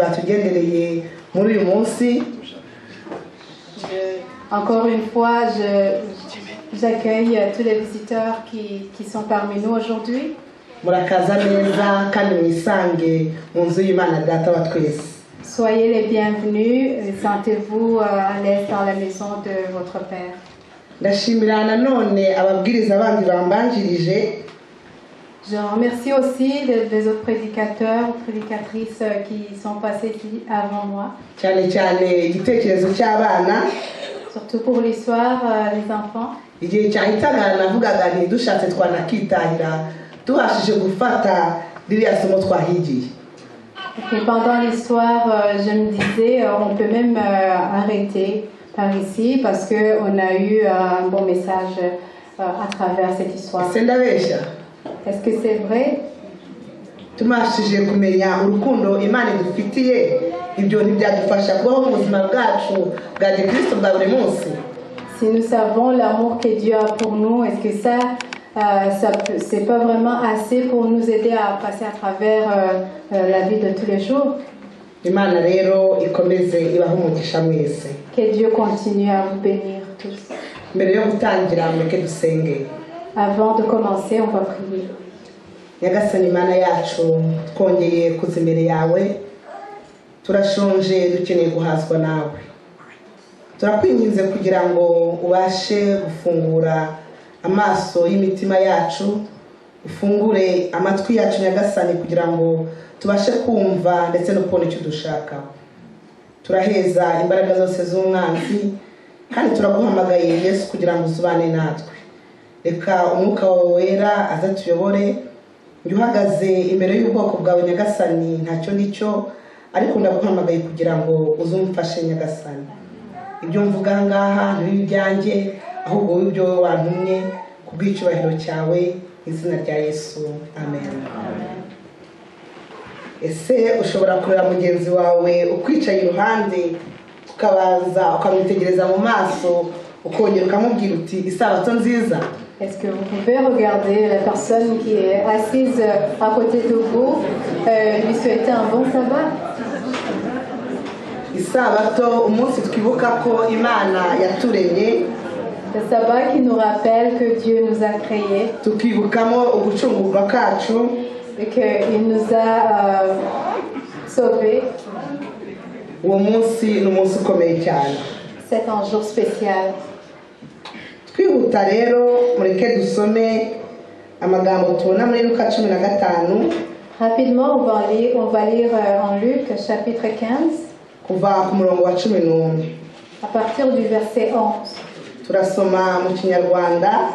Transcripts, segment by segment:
batugendereye muri uyu munsi. Encore une fois, j'accueille tous les visiteurs qui sont parmi nous aujourd'hui. Murakaza neza kandi mwisange mu nzu y'Imana Data wa twese. Soyez les bienvenus, sentez-vous à l'aise dans la maison de votre Père. Ndashimira nanone ababwiriza bandi bambanjirije. Je remercie aussi les autres prédicateurs ou prédicatrices qui sont passés ici avant moi. Cyane cyane igitekerezo cy'abana. Surtout pour l'histoire des enfants. Igihe cyahitaga navugaga nti dushatse twanakitahira tuhashije gufata ririya somo twahigiye. Et pendant l'histoire, je me disais, on peut même arrêter par ici parce qu'on a eu un bon message à travers cette histoire. Est-ce que c'est vrai? Tumashije kumenya urukundo Imana idufitiye ibyo ntibyadufasha kubaho mu buzima bwacu bwa Kristo bwa buri munsi. Si nous savons l'amour que Dieu a pour nous, est-ce que c'est pas vraiment assez pour nous aider à passer à travers la vie de tous les jours? Imana rero ikomeze ibaho umugisha mwese. Que Dieu continue à vous bénir tous. Mbere yo gutangira mureke dusenge. Avant de commencer, on va prier. Nyagasani Imana yacu twongeye kuza imbere yawe, turashonje dukeneye guhazwa nawe. Turakwinginze kugira ngo ubashe gufungura amaso y'imitima yacu, ufungure amatwi yacu Nyagasani kugira ngo tubashe kumva ndetse no kubona icyo dushaka. Turaheza imbaraga zose z'umwanzi kandi turaguhamagaye Yesu kugira ngo uzubane natwe. Reka umwuka wawe wera azatuyobore. Njye uhagaze imbere y'ubwoko bwawe Nyagasani ntacyo ndicyo, ariko ndaguhamagaye kugira ngo uzumfashe Nyagasani. Ibyo mvuga ngaha ntibibe ibyanjye, ahubwo w'ibyo wantumye ku bw'icyubahiro cyawe, izina rya Yesu, amen. Ese ushobora kureba mugenzi wawe ukwicaye iruhande ukabanza ukamwitegereza mu maso ukongera ukamubwira uti isabato nziza? Est-ce que vous pouvez regarder la personne qui est assise à côté de vous, lui souhaiter un bon sabbat? Isabato umunsi twibuka ko Imana yaturemye. Le sabbat qui nous rappelle que Dieu nous a créés. Tukibukamo ugucungurwa kacu. Et qu'il nous a sauvés. Uwo munsi ni umunsi ukomeye cyane. C'est un jour spécial. Twihuta rero mureke dusome amagambo tubona muri Luka 15. Rapidement, on va lire en Luc chapitre 15. Kuva ku murongo wa 11. À partir du verset 11. Turasoma mu Kinyarwanda.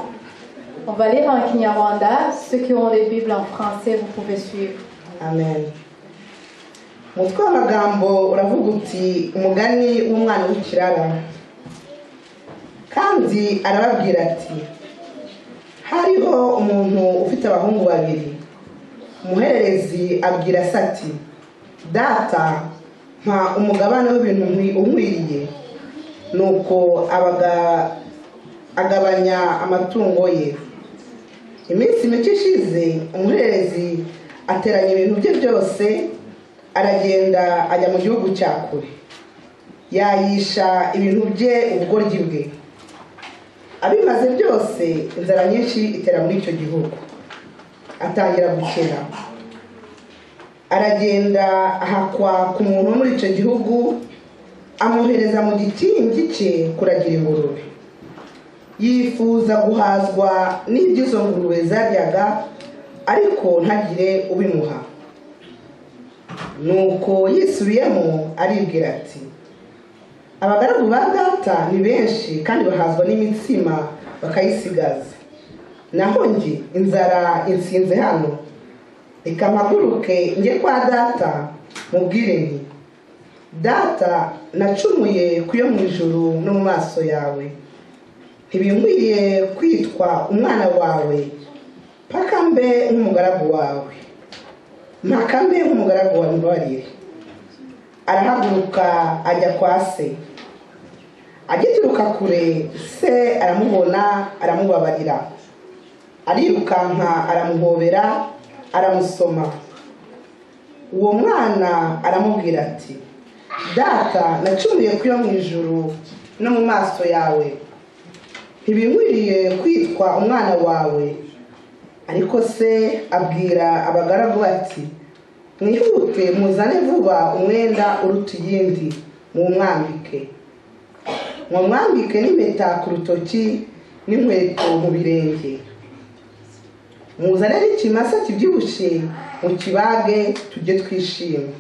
On va lire en Kinyarwanda. Ceux qui ont les Bibles en français, vous pouvez suivre. Amen. Mutwe w'amagambo uravuga uti umugani w'umwana w'ikirara. Kandi arababwira ati, hariho umuntu ufite abahungu babiri. Umuhererezi abwira se ati, data mpa umugabane w'ibintu unkwiriye. Nuko agabanya amatungo ye. Iminsi mike ishize umuhererezi ateranya ibintu bye byose, aragenda ajya mu gihugu cya kure. Yayisha ibintu bye ubugoryi bwe. Abimaze byose inzara nyinshi itera muri icyo gihugu. Atangira gukena. Aragenda ahakwa ku muntu muri icyo gihugu, amwohereza mu gikingi cye kuragira ingurube. Yifuza guhazwa n'iby'izo ngurube zaryaga, ariko ntagire ubimuha. Nuko yisubiyemo aribwira ati, abagaragu ba data ni benshi kandi bahazwa n'imitsima bakayisigaza. Naho njye inzara insinze hano. Reka mpaguruke njye kwa data mubwire nti, data nacumuye kuyo mu ijuru no mu maso yawe. Ntibinkwiriye kwitwa umwana wawe, paka mbe nk'umugaragu wawe. Mpaka mbe nk'umugaragu wawe mbabarire. Arahaguruka ajya kwa se. Agituruka kure se aramubona aramubabarira. Arirukanka aramuhobera aramusoma. uwo mwana aramubwira ati data nacumuye kuyo mu ijuru no mu maso yawe ntibinkwiriye kwitwa umwana wawe. Ariko se abwira abagaragu bati mwihute muzane vuba umwenda uruta iyindi mumwambike n'impeta ku rutoki n'inkweto mu birenge, muzane n'ikimasa kibyibushye mu kibage tujye twishima,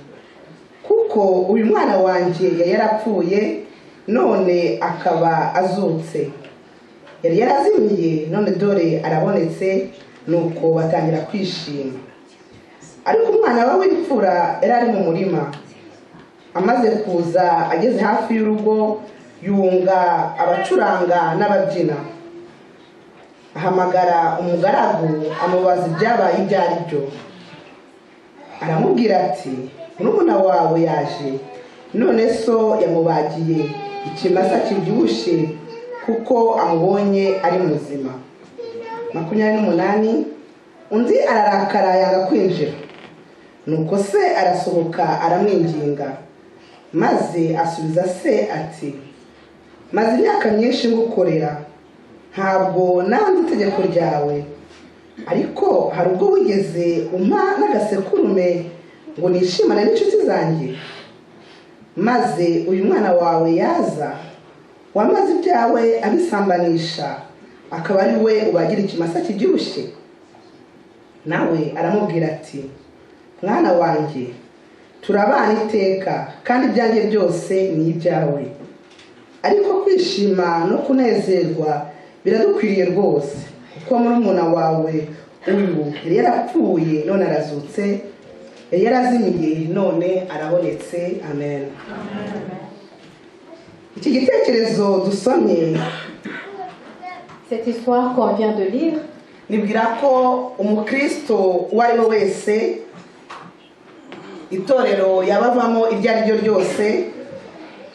kuko uyu mwana wanjye yari yarapfuye none akaba azutse, yari yarazimiye none dore arabonetse. Nuko batangira kwishima. Ariko umwana we w'imfura yari ari mu murima. Amaze kuza ageze hafi y'urugo yunga abacuranga n'ababyina. Ahamagara umugaragu amubaza ibyabaye ibyo ari byo. Aramubwira ati murumuna wawe yaje, none so yamubagiye ikimasa kibyibushye kuko amubonye ari muzima. 28. Undi ararakara yanga kwinjira, nuko se arasohoka aramwinginga, maze asubiza se ati maze imyaka myinshi ngukorera, ntabwo nanze itegeko ryawe, ariko hari ubwo wigeze umpa n'agasekurume ngo nishimane n'inshuti zanjye. Maze uyu mwana wawe yaza, wamaze ibyawe abisambanisha, akaba ari we ubagira ikimasa kibyibushye. Nawe aramubwira ati mwana wanjye turabana iteka kandi ibyanjye byose ni ibyawe, ariko kwishima no kunezerwa biradukwiriye rwose, kuko murumuna wawe uyu yari yarapfuye none arazutse, yari yarazimiye none arabonetse. Amen. Iki gitekerezo dusomye, cette histoire qu'on vient de lire, nibwira ko umukristo uwo ari we wese itorero yabavamo iryo ari ryo ryose,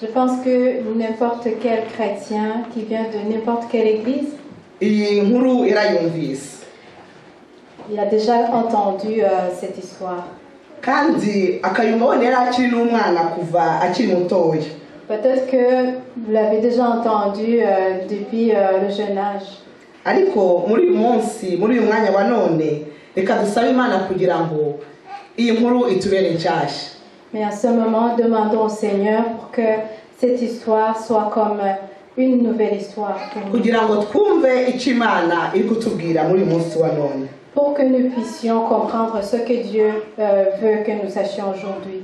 je pense que n'importe quel chrétien qui vient de n'importe quelle église, iyi nkuru yarayumvise, il a déjà entendu cette histoire. Kandi akayumva wone yari akiri n'umwana kuva akiri mutoya. Peut-être que vous l'avez déjà entendu depuis le jeune âge. Ariko muri uyu munsi, muri uyu mwanya wa none, reka dusabe Imana kugira ngo iyi nkuru itubere nshyashya. Mais à ce moment, demandons au Seigneur pour que cette histoire soit comme une nouvelle histoire pour nous. Kugira ngo twumve icyo Imana iri kutubwira muri uyu munsi wa none. Pour que nous puissions comprendre ce que Dieu veut que nous sachions aujourd'hui.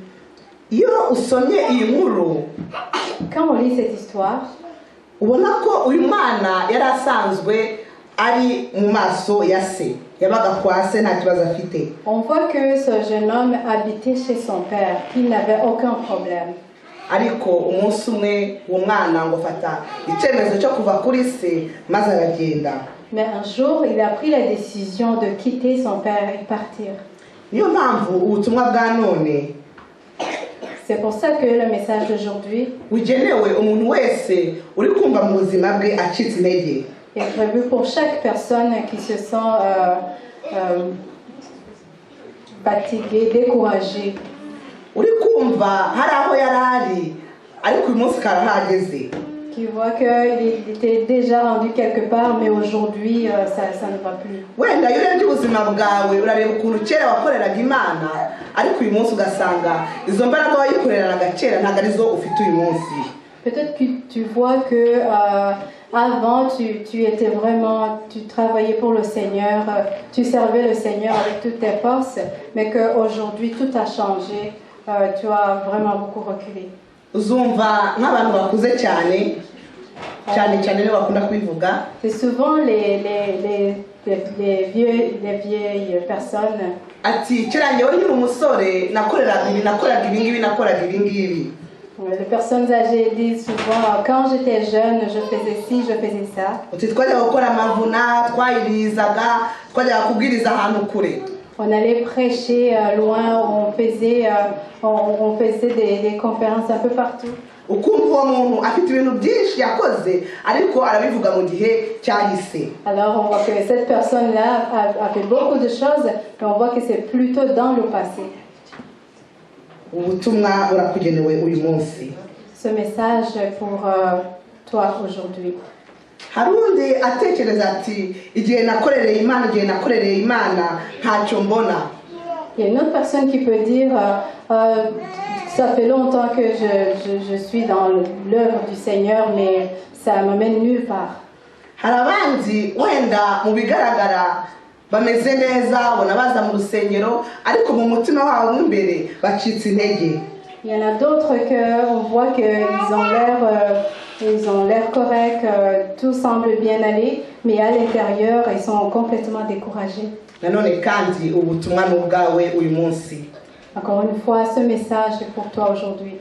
Iyo usomye iyi nkuru, quand on lit cette histoire, ubona ko uyu mwana yari asanzwe ari mu maso ya se, yabaga kwa se nta kibazo afite. On voit que ce jeune homme habitait chez son père, qu'il n'avait aucun problème. Ariko umunsi umwe uwo mwana ngo fata icyemezo cyo kuva kuri se maze aragenda. Mais un jour, il a pris la décision de quitter son père et partir. Niyo mpamvu ubutumwa bwa none, c'est pour ça que le message d'aujourd'hui ugenewe umuntu wese uri kumva mu buzima bwe acitse intege, est prévu pour chaque personne qui se sent fatiguée, découragée. Uri kumva hari aho yarari ariko uyu munsi karahageze, qui voit qu'il était déjà rendu quelque part, mais aujourd'hui ça ne va plus. Wenda iyo urebye ubuzima bwawe urareba ukuntu kera wakoreraga Imana, ariko uyu munsi ugasanga izo mbaraga wayikoreraga kera ntabwo arizo ufite uyu munsi. Peut-être que tu vois que avant tu étais vraiment, tu travaillais pour le Seigneur, tu servais le Seigneur avec toutes tes forces, mais qu'aujourd'hui tout a changé, tu as vraiment beaucoup reculé. Uzumva nk'abantu bakuze cyane niwe bakunda kubivuga. C'est souvent les vieilles personnes. Ati kera njyewe nkiri umusore nakoraga ibi ngibi. Les personnes âgées disent souvent, quand j'étais jeune, je faisais ci, je faisais ça. On allait prêcher loin, on faisait des conférences un peu partout. Alors on voit que cette personne-là a fait beaucoup de choses, mais on voit que c'est plutôt dans le passé. ubutumwa burakugenewe uyu munsi. Ce message pour toi aujourd'hui. Harundi atekereza ati igihe nakorereye Imana ntacyo mbona. Il y a une autre personne qui peut dire ça fait longtemps que je suis dans l'œuvre du Seigneur mais ça m'amène nulle part. Harabandi wenda mu bigaragara bameze neza bona baza mu rusengero ariko mu mutima wabo imbere bacitse intege. Il y en a d'autres que on voit que ils ont l'air corrects, tout semble bien aller, mais à l'intérieur ils sont complètement découragés. Nanone kandi ubutumwa n'ubwawe uyu munsi. Encore une fois, ce message est pour toi aujourd'hui.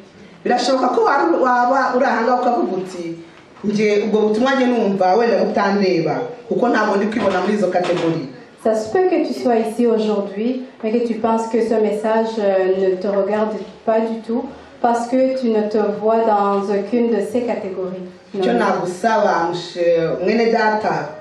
Birashoboka ko waba urahanga ukavuga uti nje ubwo butumwa nje numva wenda butandeba kuko ntabwo ndi kwibona muri izo kategori. Ça se peut que tu sois ici aujourd'hui mais que tu penses que ce message ne te regarde pas du tout parce que tu ne te vois dans aucune de ces catégories. Icyo nagusaba mwene data,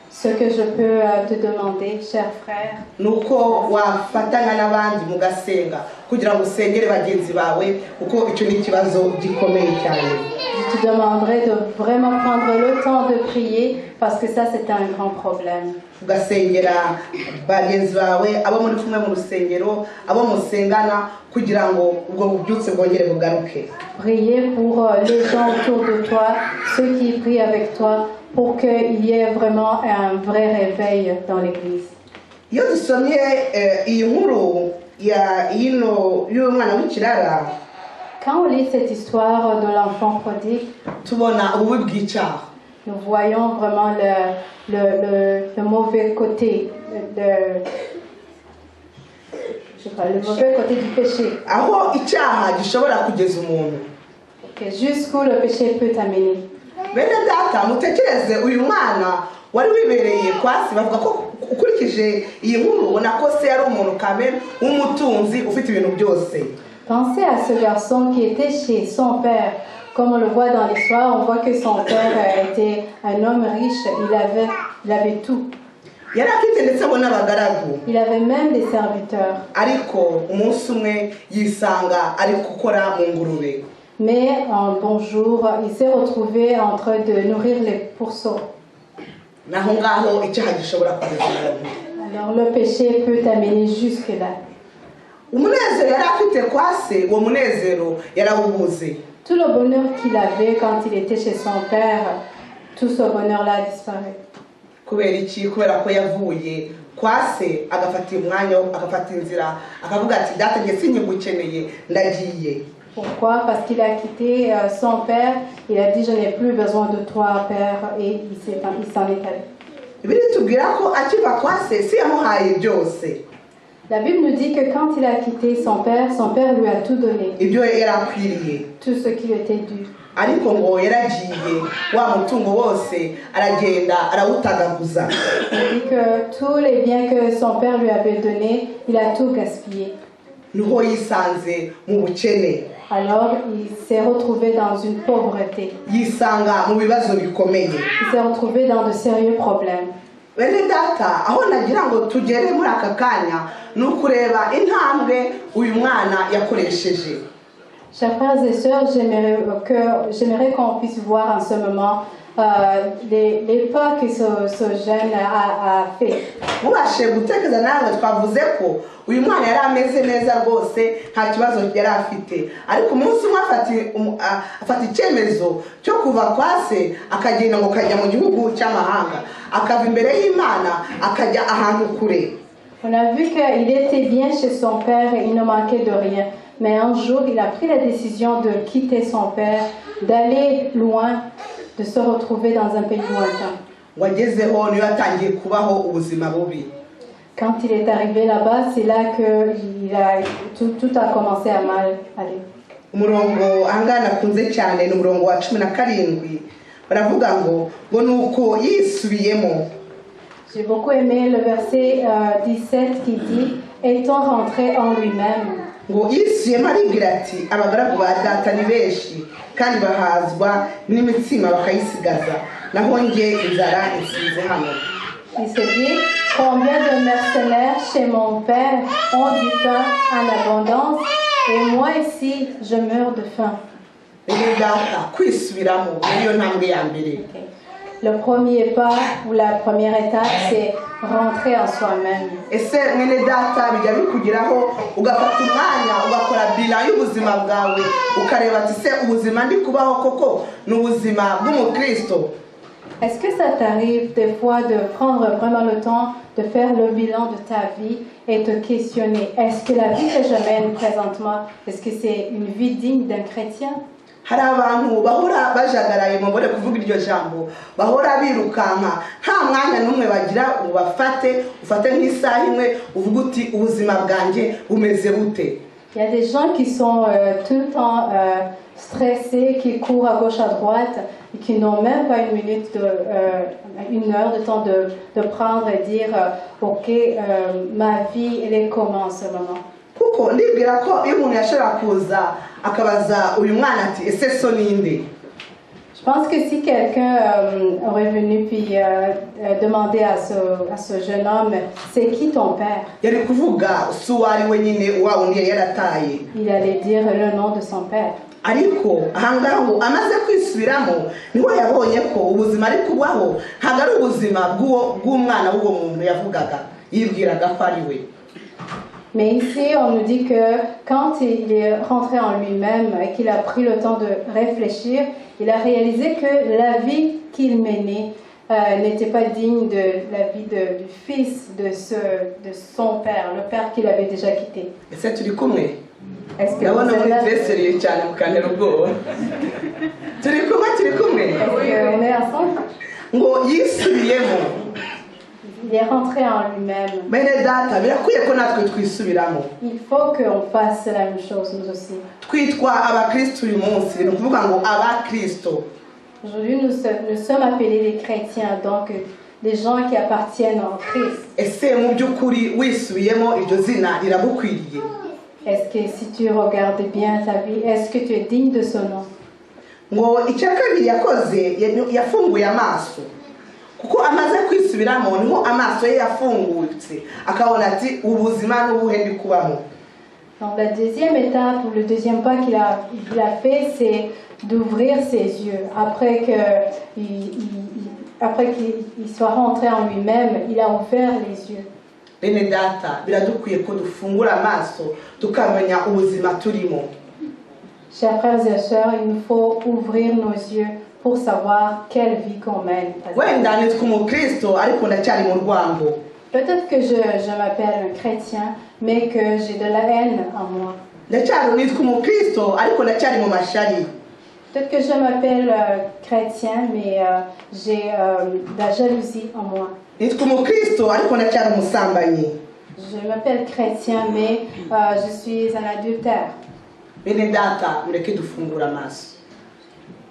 ce que je peux te demander, cher frère, nuko wafatanya n'abandi mugasenga kugira ngo usengere bagenzi bawe kuko icyo ni kibazo gikomeye cyane. Je te demanderai de vraiment prendre le temps de prier parce que ça c'est un grand problème. Ugasengera bagenzi bawe abo muri kumwe mu rusengero abo musengana kugira ngo ubwo bubyutse bwongere bugaruke. Prier pour les gens autour de toi, ceux qui prient avec toi, pour qu'il y ait vraiment un vrai réveil dans l'église. Iyo dusomye iyi nkuru y'umwana w'ikirara, quand on lit cette histoire de l'enfant prodigue, tubona ububi bw'icyaha. Nous voyons vraiment le mauvais côté le mauvais côté du péché. Aho icyaha gishobora kugeza umuntu. Jusqu'où le péché peut t'amener. Bene data mutekereze uyu mwana wari wibereye kwasi bavuga ko ukurikije iyi nkuru ubona ko se yari umuntu kamere w'umutunzi ufite ibintu byose. Pensez à ce garçon qui était chez son père. Comme on le voit dans l'histoire, on voit que son père était un homme riche, il avait tout. Il avait même des serviteurs. Mais un bon jour, il s'est retrouvé en train de nourrir les pourceaux. Alors le péché peut t'amener jusque-là. Tout le bonheur qu'il avait quand il était chez son père, tout ce bonheur-là a disparu. Pourquoi? Parce qu'il a quitté son père, il a dit je n'ai plus besoin de toi père et il s'en est allé. La Bible nous dit que quand il a quitté son père lui a tout donné. Tout ce qui lui était dû. Il dit que tous les biens que son père lui avait donnés, il a tout gaspillé. Alors il s'est retrouvé dans une pauvreté. Il s'est retrouvé dans de sérieux problèmes. Bene data aho nagira ngo tugere muri aka kanya nukureba intambwe uyu mwana yakoresheje. Chers frères et sœurs, j'aimerais qu'on puisse voir en ce moment les pas que ce jeune a fait. Mubashe gutekereza nawe twavuze ko uyu mwana yari ameze neza rwose nta kibazo yari afite ariko umunsi afata icyemezo cyo kuva kwase akagenda ngo kajya mu gihugu cy'amahanga akava imbere y'Imana akajya ahantu kure. On a vu qu'il était bien chez son père et il ne manquait de rien. Mais un jour, il a pris la décision de quitter son père, d'aller loin, de se retrouver dans un pays lointain. Quand il est arrivé là-bas, c'est là que tout a commencé à mal aller. Umurongo angana kunze cyane n'umurongo wa 17 baravuga ngo nuko yisubiyemo. J'ai beaucoup aimé le verset 17 qui dit étant rentré en lui-même. Ngo yisuyemo arigira ati abagaragu ba data ni benshi kandi bahazwa n'imitsima bakayisigaza naho nge inzara insize hano. Il se dit combien de mercenaires chez mon père ont du pain en abondance Et moi ici, je meurs de faim. Le premier pas ou la première étape, c'est rentrer en soi-même. Est-ce que ça t'arrive des fois de prendre vraiment le temps de faire le bilan de ta vie et te questionner, est-ce que la vie que je mène présentement, est-ce que c'est une vie digne d'un chrétien? Hari abantu bahora bajagaraye mu mbone kuvuga iryo jambo bahora birukanka nta mwanya numwe bagira ubafate ufate nk'isaha imwe uvuga uti ubuzima bwanjye bumeze bute. Il y a des gens qui sont tout le temps stressés, qui courent à gauche à droite et qui n'ont même pas une heure de temps de prendre et dire ok, ma vie elle est comment en ce moment. Kuko ndibwira ko iyo umuntu yashobora kuza akabaza uyu mwana ati ese so ninde. Je pense que si quelqu'un aurait venu puis demander à ce jeune homme, c'est qui ton père? Yari kuvuga suwari wenyine wa undi yarataye. Il allait dire le nom de son père. Ariko ahangaho amaze kwisubiramo niho yabonye ko ubuzima ari kubaho ntabwo ari ubuzima bw'umwana w'uwo muntu yavugaga yibwiraga ko ari we. Mais ici, on nous dit que quand il est rentré en lui-même et qu'il a pris le temps de réfléchir, il a réalisé que la vie qu'il menait n'était pas digne de la vie du fils de son père, le père qu'il avait déjà quitté. Est-ce que tu es comme Est-ce que on est ensemble? Il est rentré en lui-même. Il faut qu'on fasse la même chose, nous aussi. Aujourd'hui, nous sommes appelés des chrétiens, donc des gens qui appartiennent en Christ. Est-ce que si tu regardes bien ta vie, est-ce que tu es digne de ce nom? Kuko amaze kwisubiramo niho amaso ye yafungutse akabona ati ubuzima n'ubuhe ndi kubamo. Donc la deuxième étape ou le deuxième pas qu'il a fait, c'est d'ouvrir ses yeux. Après qu'il soit rentré en lui-même, il a ouvert les yeux. Bene data biradukwiye ko dufungura amaso tukamenya ubuzima turimo. Chers frères et sœurs, il nous faut ouvrir nos yeux pour savoir quelle vie qu'on mène. Peut-être que je m'appelle un chrétien, mais que j'ai de la haine en moi. Peut-être que je m'appelle chrétien, mais j'ai de la jalousie en moi. Je m'appelle chrétien, mais je suis un adultère.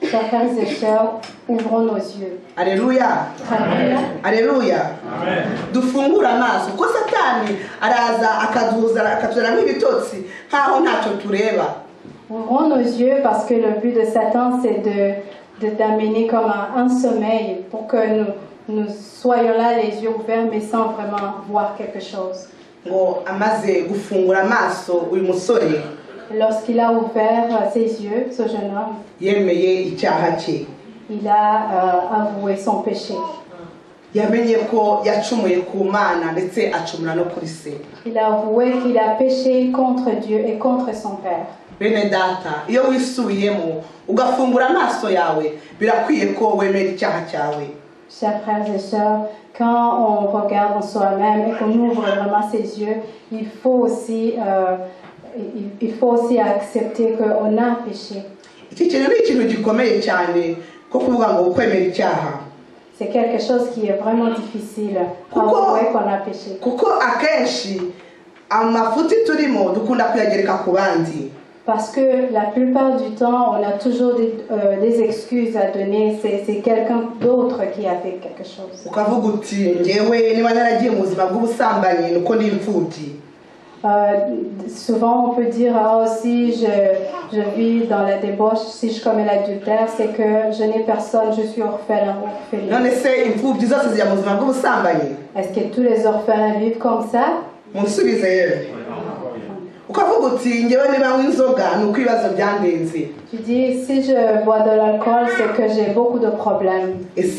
Chers frères et sœurs, ouvrons nos yeux. Alléluia. Alléluia. Alléluia. Dufungura amaso ko satani araza akatuzana nk'ibitotsi nkaho ntacyo tureba. Ouvrons nos yeux parce que le but de Satan c'est de t'amener comme un sommeil pour que nous soyons là les yeux ouverts mais sans vraiment voir quelque chose. Ngo amaze gufungura amaso uyu musore. Lorsqu'il a ouvert ses yeux, ce jeune homme, il a avoué son péché. Il a avoué qu'il a péché contre Dieu et contre son Père. Chers frères et sœurs, quand on regarde en soi-même et qu'on ouvre vraiment ses yeux, il faut aussi accepter qu'on a péché. C'est quelque chose qui est vraiment difficile à avouer qu'on a péché. Parce que la plupart du temps, on a toujours des excuses à donner. C'est quelqu'un d'autre qui a fait quelque chose. Souvent, on peut dire oh, si je vis dans la débauche, si je commets l'adultère, c'est que je n'ai personne, je suis orphelin ou orpheline. Est-ce que tous les orphelins vivent comme ça? Tu dis, si je bois de l'alcool, c'est que j'ai beaucoup de problèmes. Est-ce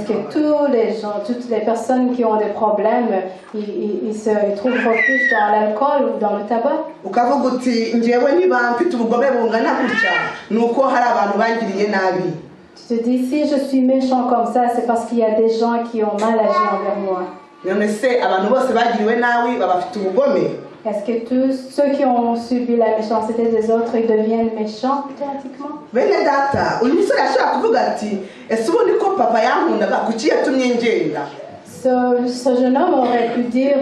que tous les gens, toutes les personnes qui ont des problèmes, ils se trouvent refuge dans l'alcool ou dans le tabac? Tu te dis, si je suis méchant comme ça, c'est parce qu'il y a des gens qui ont mal agi envers moi. Est-ce que tous ceux qui ont subi la méchanceté des autres, ils deviennent méchants automatiquement? Ce jeune homme aurait pu dire,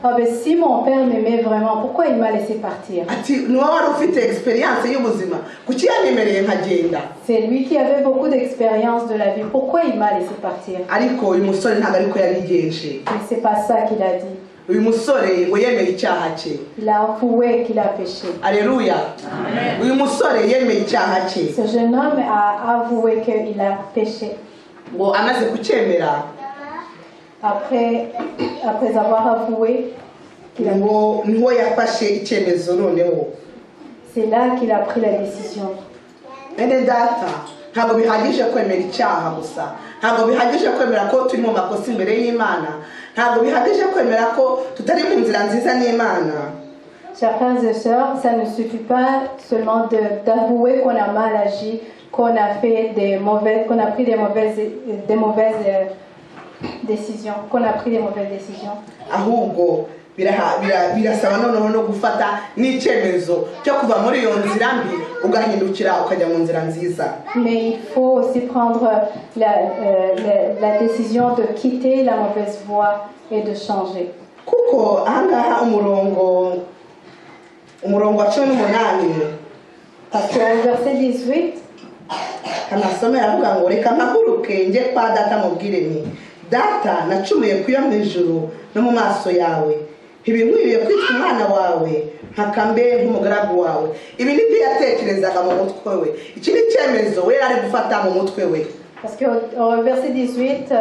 oh, ben, si mon père m'aimait vraiment, pourquoi il m'a laissé partir? C'est lui qui avait beaucoup d'expérience de la vie, pourquoi il m'a laissé partir? Mais c'est pas ça qu'il a dit. Il a avoué qu'il a péché. Alléluia. Ce jeune homme a avoué qu'il a péché. Après avoir avoué, c'est là qu'il a pris la décision. Chers frères et sœurs, ça ne suffit pas seulement d'avouer qu'on a mal agi, qu'on a pris des mauvaises décisions, qu'on a pris des mauvaises décisions. Mais il faut aussi prendre la décision de quitter la mauvaise voie et de changer. Parce qu'au verset 18, Data nacumuye kuyo mu ijuru no mu maso yawe ntibinkwiriye kwitwa umwana wawe nkakambe nk'umugaragu wawe. Ibi ni byo yatekerezaga mu mutwe we. Iki ni cyemezo we ari gufata mu mutwe we. Parce qu'au verset 18,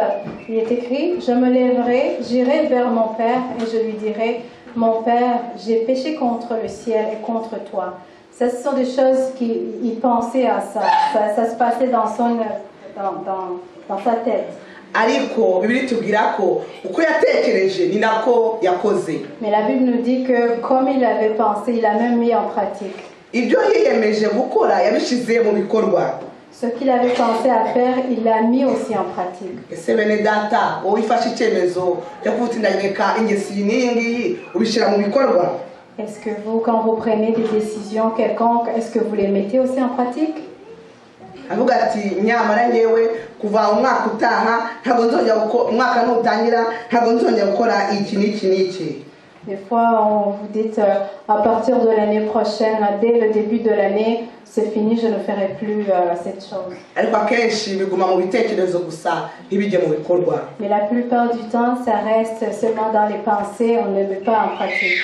il est écrit, je me lèverai, j'irai vers mon père et je lui dirai, mon père, j'ai péché contre le ciel et contre toi. Ça, ce sont des choses qu'il pensait à ça. Ça se passait dans sa tête. Mais la Bible nous dit que comme il avait pensé, il a même mis en pratique. Ce qu'il avait pensé à faire, il l'a mis aussi en pratique. Est-ce que vous, quand vous prenez des décisions quelconques, est-ce que vous les mettez aussi en pratique? Des fois, on vous dit à partir de l'année prochaine, dès le début de l'année, c'est fini, je ne ferai plus cette chose. Mais la plupart du temps, ça reste seulement dans les pensées, on ne met pas en pratique.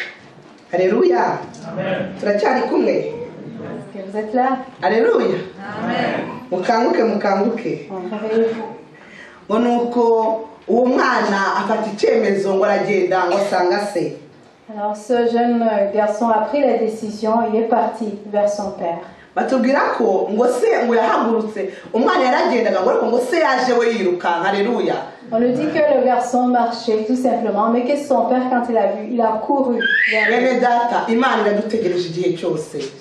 Alléluia. Est-ce que vous êtes là? Alléluia. Amen. Mukanguke. Onuko uwo mwana afata icyemezo ngo aragenda ngo asanga se. Alors ce jeune garçon a pris la décision, il est parti vers son père. Batubwira ko ngo se ngo yahagurutse umwana yaragendaga ngo se yaje we yiruka. Alléluia. On nous dit que le garçon marchait tout simplement, mais que son père, quand il a vu, il a couru.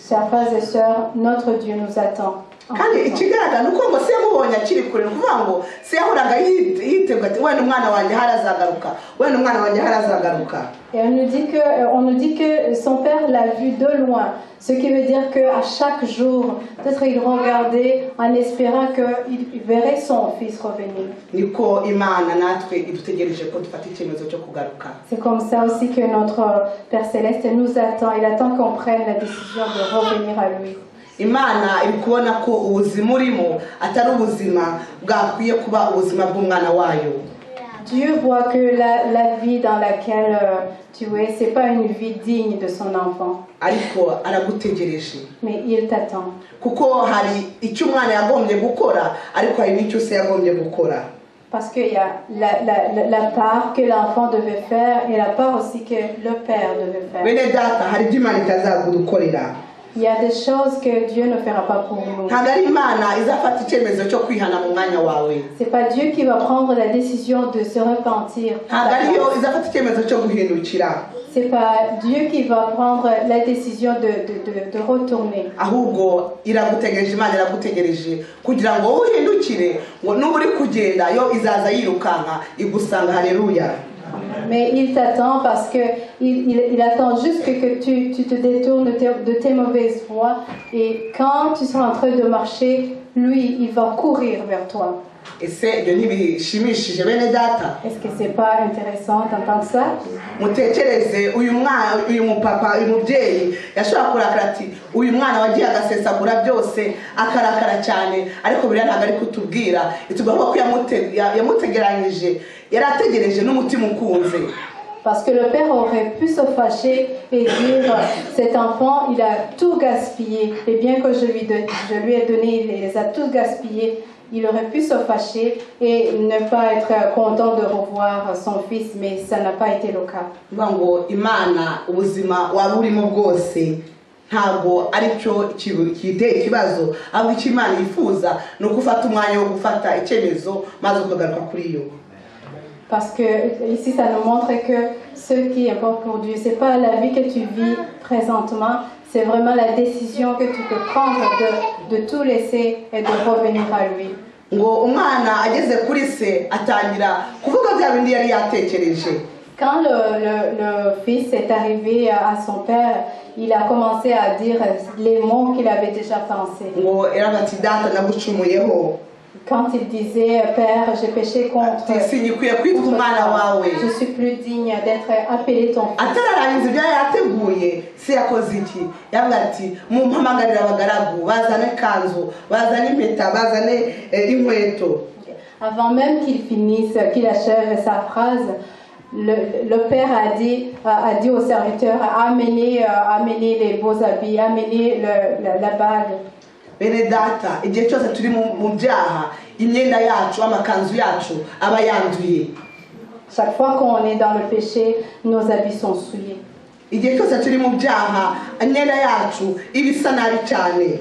Chers frères et sœurs, notre Dieu nous attend. Et on nous dit que son père l'a vu de loin, ce qui veut dire qu'à chaque jour, peut-être il regardait en espérant qu'il verrait son fils revenir. C'est comme ça aussi que notre Père Céleste nous attend. Il attend qu'on prenne la décision de revenir à lui. Imana iri kubona ko ubuzima urimo atari ubuzima bwakwiye kuba ubuzima bw'umwana wayo. Dieu voit que la vie dans laquelle tu es, c'est pas une vie digne de son enfant. Ariko aragutegereje. Mais il t'attend. Kuko hari icyo umwana yagombye gukora ariko hari n'icyo se yagombye gukora. Parce qu'il y a la part que l'enfant devait faire et la part aussi que le père devait faire. Il y a des choses que Dieu ne fera pas pour nous. C'est pas Dieu qui va prendre la décision de se repentir. C'est pas Dieu qui va prendre la décision de retourner. Mais il t'attend parce que il attend juste que tu te détournes de tes mauvaises voies, et quand tu seras en train de marcher, lui, il va courir vers toi. Est-ce que c'est pas intéressant d'entendre ça? Parce que le père aurait pu se fâcher et dire cet enfant, il a tout gaspillé. Les biens que je lui ai donnés, il les a tous gaspillés. Il aurait pu se fâcher et ne pas être content de revoir son fils, mais ça n'a pas été le cas. Parce que ici ça nous montre que ce qui importe pour Dieu, c'est pas la vie que tu vis présentement, c'est vraiment la décision que tu peux prendre de tout laisser et de revenir à lui. Quand le fils est arrivé à son père, il a commencé à dire les mots qu'il avait déjà pensés. Quand il disait Père, j'ai péché contre toi, je suis plus digne d'être appelé ton fils. Avant même qu'il finisse, qu'il achève sa phrase, le père a dit au serviteur, amenez les beaux habits, amenez la bague. Benedata, igihe cyose turi mu byaha, imyenda yacu, amakanzu yacu aba yanduye. Chaque fois qu'on est dans le péché, nos habits sont souillés. Igihe cyose turi mu byaha, imyenda yacu ibisa nabi cyane.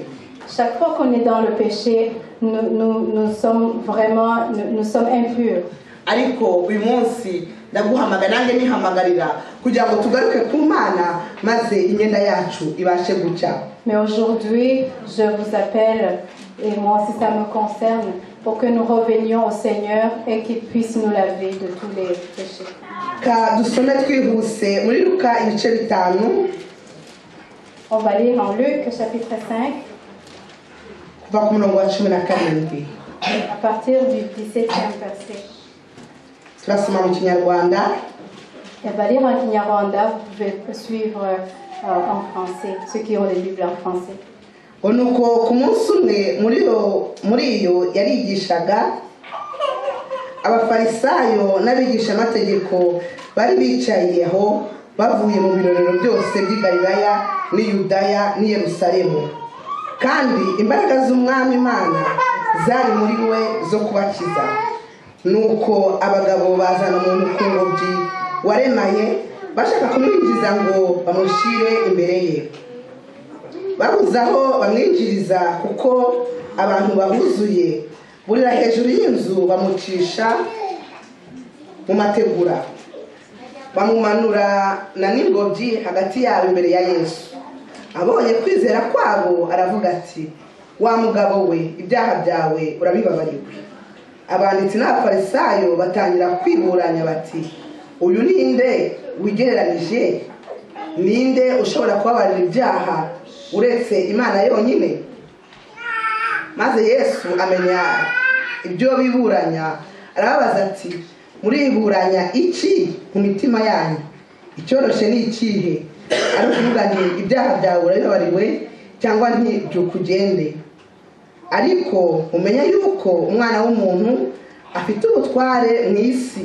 Chaque fois qu'on est dans le péché, nous sommes vraiment impurs. Ariko uyu munsi ndaguhamagara nanjye nihamagarira kugira ngo tugaruke ku Mana maze imyenda yacu ibashe gucya. Mais aujourd'hui, je vous appelle, et moi aussi ça me concerne, pour que nous revenions au Seigneur et qu'il puisse nous laver de tous les péchés. On va lire en Luc chapitre 5. À partir du 17e verset. Elle va lire en Kinyarwanda, vous pouvez suivre en français, ceux qui ont les Bibles en français. Onuko ku munsi umwe muri iyo yarigishaga abafarisayo n'abigisha amategeko bari bicaye aho bavuye mu birorero byose by'i Galilaya n'i Yudaya n'i Yerusalemu, kandi imbaraga z'umwami Imana zari muri we zo kubakiza. Nuko abagabo bazana umuntu ku ngobyi waremaye bashaka kumwinjiza ngo bamushire imbere ye. Babuze aho bamwinjiriza kuko abantu babuzuye, burira hejuru y'inzu bamucisha mu mategura, bamumanura na n'ingobyi hagati yabo imbere ya Yesu. Abonye kwizera kwabo aravuga ati, wa mugabo we, ibyaha byawe urabibabariwe. Abanditsi n'abafarisayo batangira kwiburanya bati, uyu ninde wigereranije? Ninde ushobora kubabarira ibyaha uretse Imana yonyine? Maze Yesu amenya ibyo biburanya, arababaza ati, muriburanya iki mu mitima yanyu? Icyoroshe ni ikihe? Ari ukuvuga nti ibyaha byawe urabibabariwe, cyangwa nti byuka ugende? Ariko umenya yuko umwana w'umuntu afite ubutware mu isi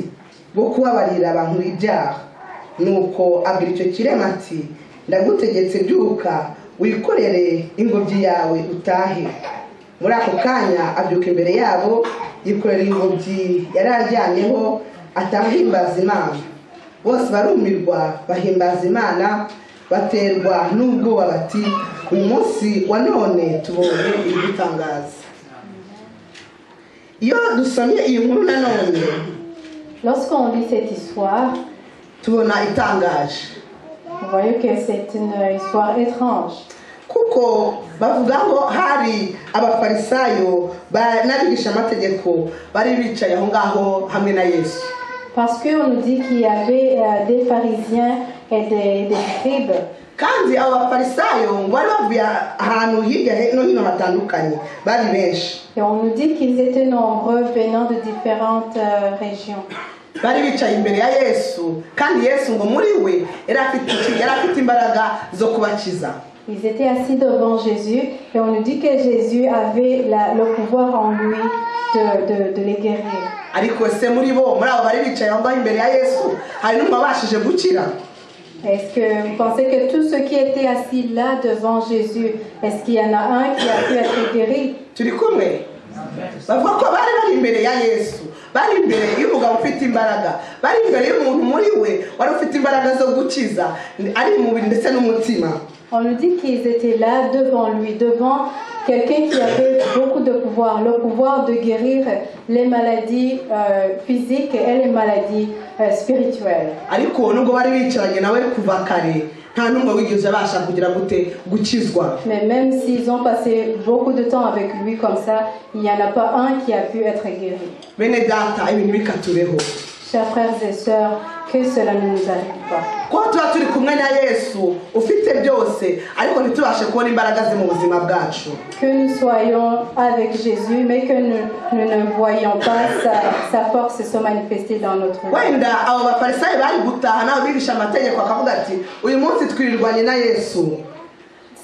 bwo kubabarira abantu ibyaha. Nuko abwira icyo kirema ati, ndagutegetse byuka wikorere ingobyi yawe utahe. Muri ako kanya abyuka imbere yabo, yikorera ingobyi yari ajyanyeho atahimbaza Imana. Bose barumirwa bahimbaza Imana, baterwa n'ubwoba bati uyu munsi wa none tubonye ibitangaza. Iyo dusomye iyi nkuru nanone, lorsqu'on lit cette histoire, tubona itangaje. vous voyez que c'est une histoire étrange. Kuko bavuga ngo hari abafarisayo n'abigisha amategeko bari bicaye aho ngaho hamwe na Yesu. Parce qu'on nous dit qu'il y avait des pharisiens et des scribes. Kandi abo bafarisayo bari bavuye ahantu hirya no hino hatandukanye, bari benshi. Et on nous dit qu'ils étaient nombreux venant de différentes régions. Bari bicaye imbere ya Yesu, kandi Yesu ngo muri we yari afite imbaraga zo kubakiza. Ils étaient assis devant Jésus et on nous dit que Jésus avait le pouvoir en lui de les guérir. Ariko se muri bo muri abo bari bicaye aho imbere ya Yesu hari n'umubashije gukira? Est-ce que vous pensez que tous ceux qui étaient assis là devant Jésus, est-ce qu'il y en a un qui a pu être guéri? Turi kumwe? Bavuga ko bari imbere ya Yesu, bari imbere y'umugabo ufite imbaraga, bari imbere y'umuntu muri we wari ufite imbaraga zo gukiza ari mu mubiri ndetse n'umutima. On nous dit qu'ils étaient là devant lui, devant quelqu'un qui avait beaucoup de pouvoir, le pouvoir de guérir les maladies physiques et les maladies spirituelles. Ariko nubwo bari bicaranye nawe kuva kare, nta numwe wigeze abasha kugira gute gukizwa. Mais même s'ils ont passé beaucoup de temps avec lui comme ça, il n'y en a pas un qui a pu être guéri. Bene data, ibintu bikatureho. Chers frères et sœurs, que cela ne nous arrive pas. Ko tuba turi kumwe na Yesu ufite byose ariko ntitubashe kubona imbaraga ze mu buzima bwacu. Que nous soyons avec Jésus mais que nous ne voyons pas sa force se manifester dans notre vie. Wenda abo bafarisayo bari gutaha nabo bigisha amategeko akavuga ati uyu munsi twirirwanye na Yesu.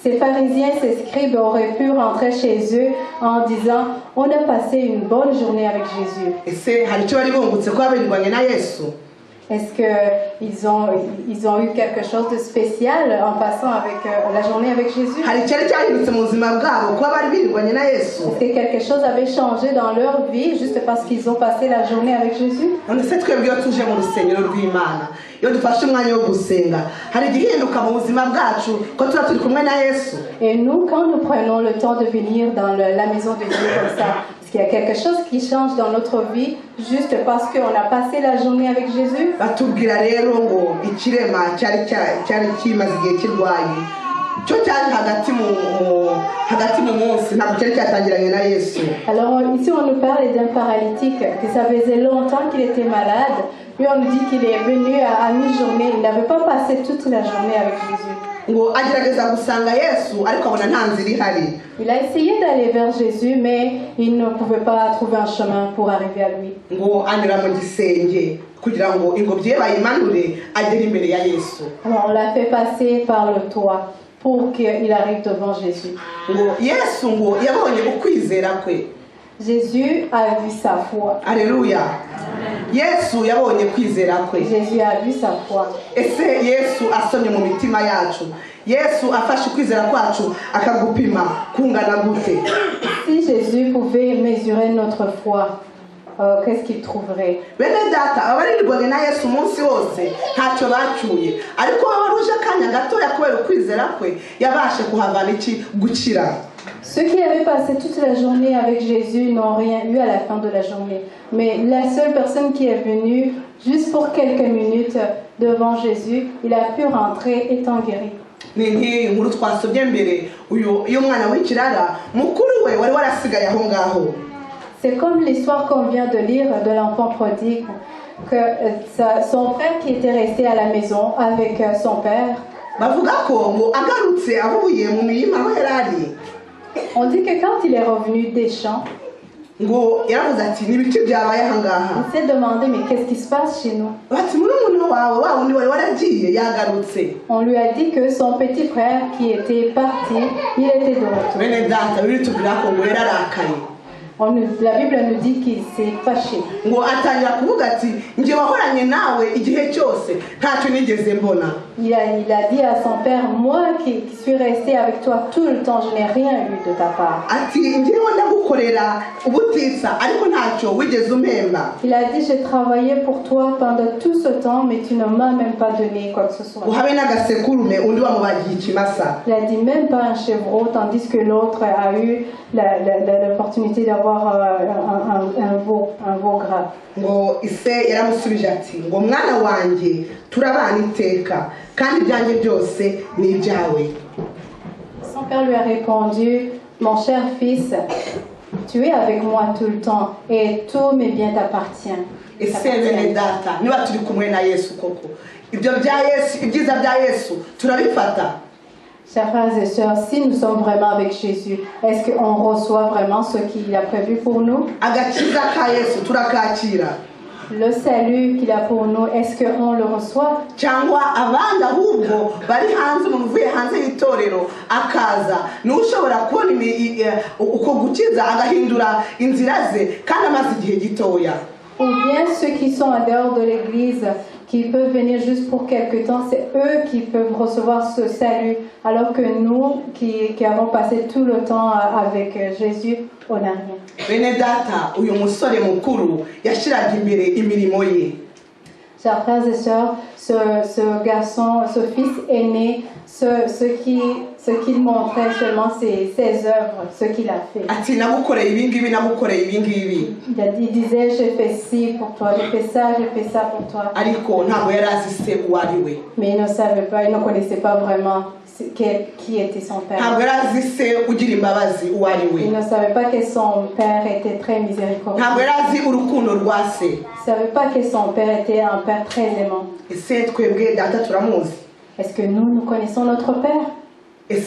Ces pharisiens, ces scribes auraient pu rentrer chez eux en disant on a passé une bonne journée avec Jésus. Ese hari icyo bari bungutse ko babirirwanye na Yesu? Est-ce qu'ils ont eu quelque chose de spécial en passant avec la journée avec Jésus? Est-ce que quelque chose avait changé dans leur vie juste parce qu'ils ont passé la journée avec Jésus? Et nous, quand nous prenons le temps de venir dans la maison de Dieu comme ça, est-ce qu'il y a quelque chose qui change dans notre vie juste parce qu'on a passé la journée avec Jésus? Alors ici on nous parle d'un paralytique que ça faisait longtemps qu'il était malade, puis on nous dit qu'il est venu à mi-journée, il n'avait pas passé toute la journée avec Jésus. Il a essayé d'aller vers Jésus, mais il ne pouvait pas trouver un chemin pour arriver à lui. Alors on l'a fait passer par le toit pour qu'il arrive devant Jésus. Jésus a vu sa foi. Alléluia. Jésus a vu sa foi. Ese Yesu asomye mu mitima yacu. Yesu afashe kwizera kwacu akagupima kungana gute? Si Jésus pouvait mesurer notre foi, qu'est-ce qu'il trouverait? Bene data abarirwaga na Yesu umunsi wose ntacyo bacuye, ariko baruje kanya gato yakubera kwizera kwe yabashe kuhavana iki gukira. Ceux qui avaient passé toute la journée avec Jésus n'ont rien eu à la fin de la journée. Mais la seule personne qui est venue juste pour quelques minutes devant Jésus, il a pu rentrer étant guéri. C'est comme l'histoire qu'on vient de lire de l'enfant prodigue, que son frère qui était resté à la maison avec son père. On dit que quand il est revenu des champs, il s'est demandé mais qu'est-ce qui se passe chez nous? On lui a dit que son petit frère qui était parti, il était de retour. La Bible nous dit qu'il s'est fâché. il a dit à son père, moi qui suis resté avec toi tout le temps, je n'ai rien eu de ta part. Il a dit, j'ai travaillé pour toi pendant tout ce temps, mais tu ne m'as même pas donné quoi que ce soit. Il a dit même pas un chevreau, tandis que l'autre a eu l'opportunité d'avoir un veau gras. Son père lui a répondu, mon cher fils, tu es avec moi tout le temps et tous mes biens t'appartiennent. Chers frères et sœurs, si nous sommes vraiment avec Jésus, est-ce qu'on reçoit vraiment ce qu'il a prévu pour nous? Le salut qu'il a pour nous, est-ce qu'on le reçoit? Ou bien ceux qui sont en dehors de l'église, qui peuvent venir juste pour quelque temps, c'est eux qui peuvent recevoir ce salut, alors que nous qui avons passé tout le temps avec Jésus, on n'a rien. Chers frères et sœurs, ce garçon, ce fils aîné, ce qu'il montrait seulement ses œuvres, ce qu'il a fait. Il disait, j'ai fait ci pour toi, j'ai fait ça pour toi. Mais il ne savait pas, il ne connaissait pas vraiment qui était son père. Il ne savait pas que son père était très miséricordieux. Il ne savait pas que son père était un père très aimant. Est-ce que nous connaissons notre père? Est-ce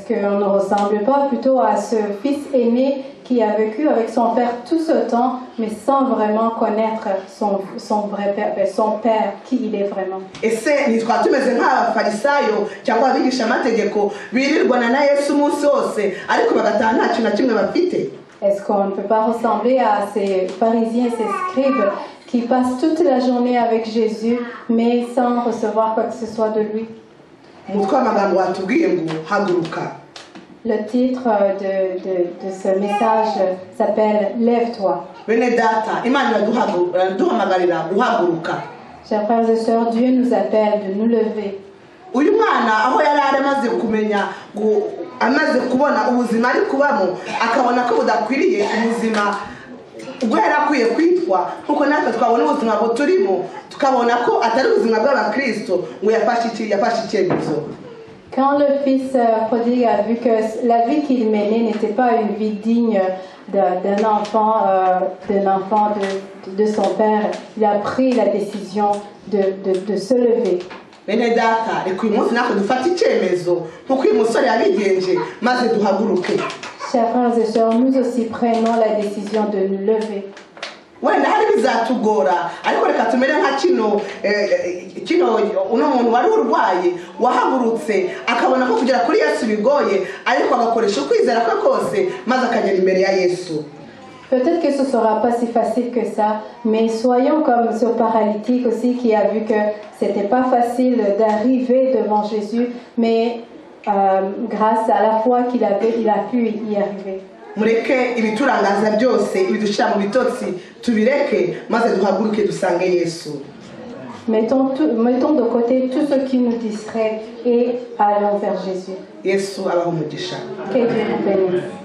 qu'on ne ressemble pas plutôt à ce fils aîné qui a vécu avec son père tout ce temps, mais sans vraiment connaître son vrai père, son père, qui il est vraiment? Est-ce qu'on ne peut pas ressembler à ces pharisiens, ces scribes qui passent toute la journée avec Jésus, mais sans recevoir quoi que ce soit de lui? Le titre de ce message s'appelle Lève-toi. Chers frères et sœurs, Dieu nous appelle de nous lever. Quand le fils prodigue a vu que la vie qu'il menait n'était pas une vie digne d'un enfant de son père, il a pris la décision de se lever. Chers frères et sœurs, nous aussi prenons la décision de nous lever. wenda hari bizatugora ariko reka tumere nka kino uno muntu wari urwaye wahagurutse akabona ko kugera kuri Yesu bigoye ariko agakoresha ukwizera kwe kose maze akagera imbere ya Yesu. Peut-être que ce ne sera pas si facile que ça, mais soyons comme ce paralytique aussi qui a vu que ce n'était pas facile d'arriver devant Jésus, mais grâce à la foi qu'il avait, il a pu y arriver. Mureke ibiturangaza byose ibidushira mu bitotsi tubireke maze duhaguruke dusange Yesu. Mettons de côté tout ce qui nous distrait et allons vers Jésus. Yesu abaho umugisha. Que Dieu nous bénisse.